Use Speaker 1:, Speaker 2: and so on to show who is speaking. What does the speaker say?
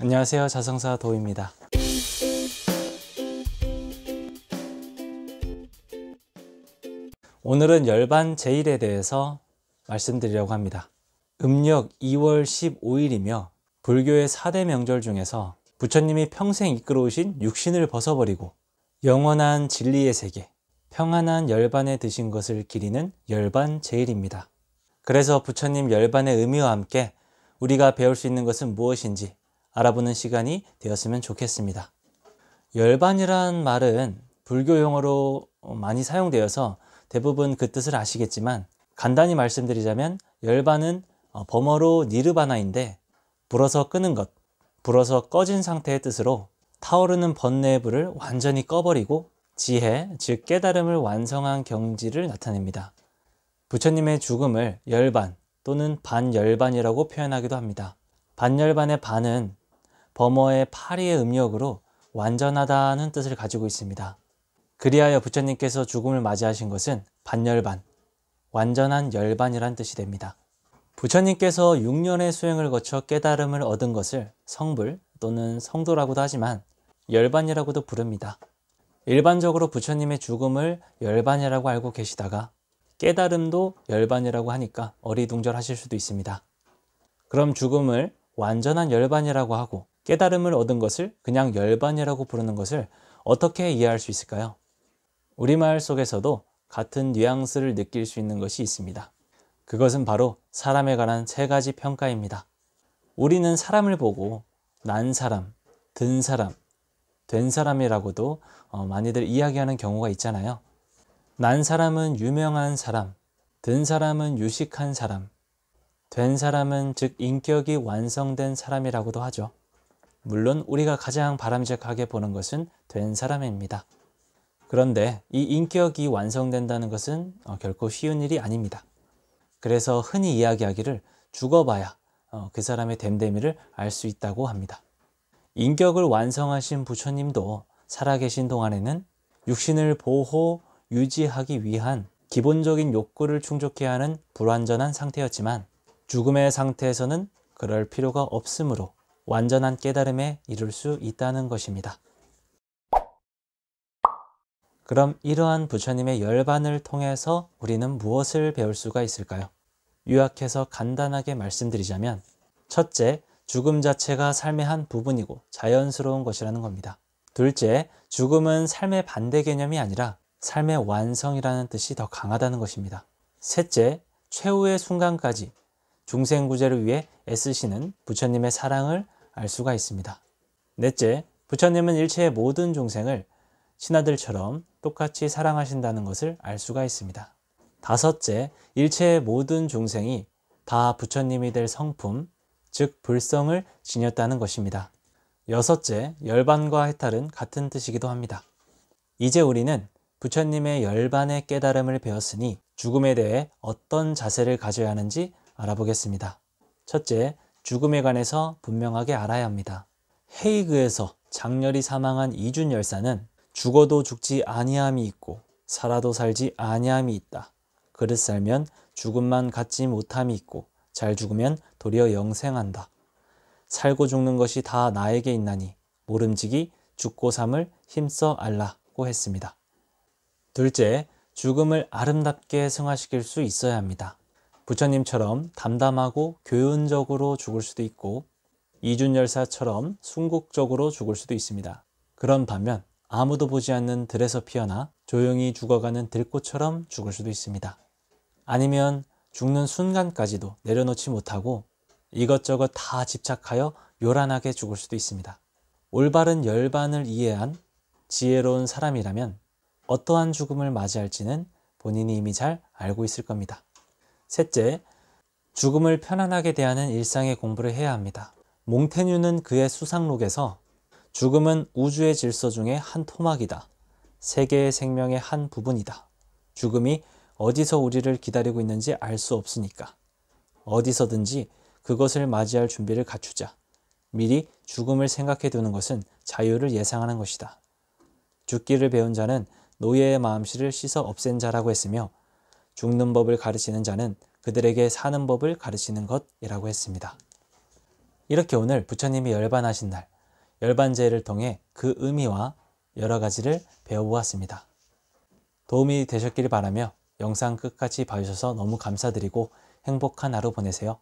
Speaker 1: 안녕하세요. 자성사 도우입니다. 오늘은 열반 제일에 대해서 말씀드리려고 합니다. 음력 2월 15일이며 불교의 4대 명절 중에서 부처님이 평생 이끌어오신 육신을 벗어버리고 영원한 진리의 세계, 평안한 열반에 드신 것을 기리는 열반 제일입니다. 그래서 부처님 열반의 의미와 함께 우리가 배울 수 있는 것은 무엇인지 알아보는 시간이 되었으면 좋겠습니다. 열반이란 말은 불교 용어로 많이 사용되어서 대부분 그 뜻을 아시겠지만 간단히 말씀드리자면 열반은 범어로 니르바나인데 불어서 끄는 것, 불어서 꺼진 상태의 뜻으로 타오르는 번뇌의 불을 완전히 꺼버리고 지혜, 즉 깨달음을 완성한 경지를 나타냅니다. 부처님의 죽음을 열반 또는 반열반이라고 표현하기도 합니다. 반열반의 반은 범어의 파리의 음력으로 완전하다는 뜻을 가지고 있습니다. 그리하여 부처님께서 죽음을 맞이하신 것은 반열반, 완전한 열반이란 뜻이 됩니다. 부처님께서 6년의 수행을 거쳐 깨달음을 얻은 것을 성불 또는 성도라고도 하지만 열반이라고도 부릅니다. 일반적으로 부처님의 죽음을 열반이라고 알고 계시다가 깨달음도 열반이라고 하니까 어리둥절하실 수도 있습니다. 그럼 죽음을 완전한 열반이라고 하고 깨달음을 얻은 것을 그냥 열반이라고 부르는 것을 어떻게 이해할 수 있을까요? 우리말 속에서도 같은 뉘앙스를 느낄 수 있는 것이 있습니다. 그것은 바로 사람에 관한 3가지 평가입니다. 우리는 사람을 보고 난 사람, 든 사람, 된 사람이라고도 많이들 이야기하는 경우가 있잖아요. 난 사람은 유명한 사람, 든 사람은 유식한 사람, 된 사람은 즉 인격이 완성된 사람이라고도 하죠. 물론 우리가 가장 바람직하게 보는 것은 된 사람입니다. 그런데 이 인격이 완성된다는 것은 결코 쉬운 일이 아닙니다. 그래서 흔히 이야기하기를 죽어봐야 그 사람의 됨됨이를 알 수 있다고 합니다. 인격을 완성하신 부처님도 살아계신 동안에는 육신을 보호, 유지하기 위한 기본적인 욕구를 충족해야 하는 불완전한 상태였지만 죽음의 상태에서는 그럴 필요가 없으므로 완전한 깨달음에 이룰 수 있다는 것입니다. 그럼 이러한 부처님의 열반을 통해서 우리는 무엇을 배울 수가 있을까요? 요약해서 간단하게 말씀드리자면 첫째, 죽음 자체가 삶의 한 부분이고 자연스러운 것이라는 겁니다. 둘째, 죽음은 삶의 반대 개념이 아니라 삶의 완성이라는 뜻이 더 강하다는 것입니다. 셋째, 최후의 순간까지 중생구제를 위해 애쓰시는 부처님의 사랑을 알 수가 있습니다. 넷째, 부처님은 일체의 모든 중생을 신하들처럼 똑같이 사랑하신다는 것을 알 수가 있습니다. 다섯째, 일체의 모든 중생이 다 부처님이 될 성품, 즉 불성을 지녔다는 것입니다. 여섯째, 열반과 해탈은 같은 뜻이기도 합니다. 이제 우리는 부처님의 열반의 깨달음을 배웠으니 죽음에 대해 어떤 자세를 가져야 하는지 알아보겠습니다. 첫째, 죽음에 관해서 분명하게 알아야 합니다. 헤이그에서 장렬히 사망한 이준열사는 죽어도 죽지 아니함이 있고 살아도 살지 아니함이 있다. 그릇 살면 죽음만 갖지 못함이 있고 잘 죽으면 도리어 영생한다. 살고 죽는 것이 다 나에게 있나니 모름지기 죽고 삶을 힘써 알라고 했습니다. 둘째, 죽음을 아름답게 승화시킬 수 있어야 합니다. 부처님처럼 담담하고 교훈적으로 죽을 수도 있고 이준열사처럼 순국적으로 죽을 수도 있습니다. 그런 반면 아무도 보지 않는 들에서 피어나 조용히 죽어가는 들꽃처럼 죽을 수도 있습니다. 아니면 죽는 순간까지도 내려놓지 못하고 이것저것 다 집착하여 요란하게 죽을 수도 있습니다. 올바른 열반을 이해한 지혜로운 사람이라면 어떠한 죽음을 맞이할지는 본인이 이미 잘 알고 있을 겁니다. 셋째, 죽음을 편안하게 대하는 일상의 공부를 해야 합니다. 몽테뉴는 그의 수상록에서 죽음은 우주의 질서 중에 한 토막이다. 세계의 생명의 한 부분이다. 죽음이 어디서 우리를 기다리고 있는지 알 수 없으니까 어디서든지 그것을 맞이할 준비를 갖추자. 미리 죽음을 생각해 두는 것은 자유를 예상하는 것이다. 죽기를 배운 자는 노예의 마음씨를 씻어 없앤 자라고 했으며 죽는 법을 가르치는 자는 그들에게 사는 법을 가르치는 것이라고 했습니다. 이렇게 오늘 부처님이 열반하신 날, 열반제를 통해 그 의미와 여러 가지를 배워보았습니다. 도움이 되셨길 바라며 영상 끝까지 봐주셔서 너무 감사드리고 행복한 하루 보내세요.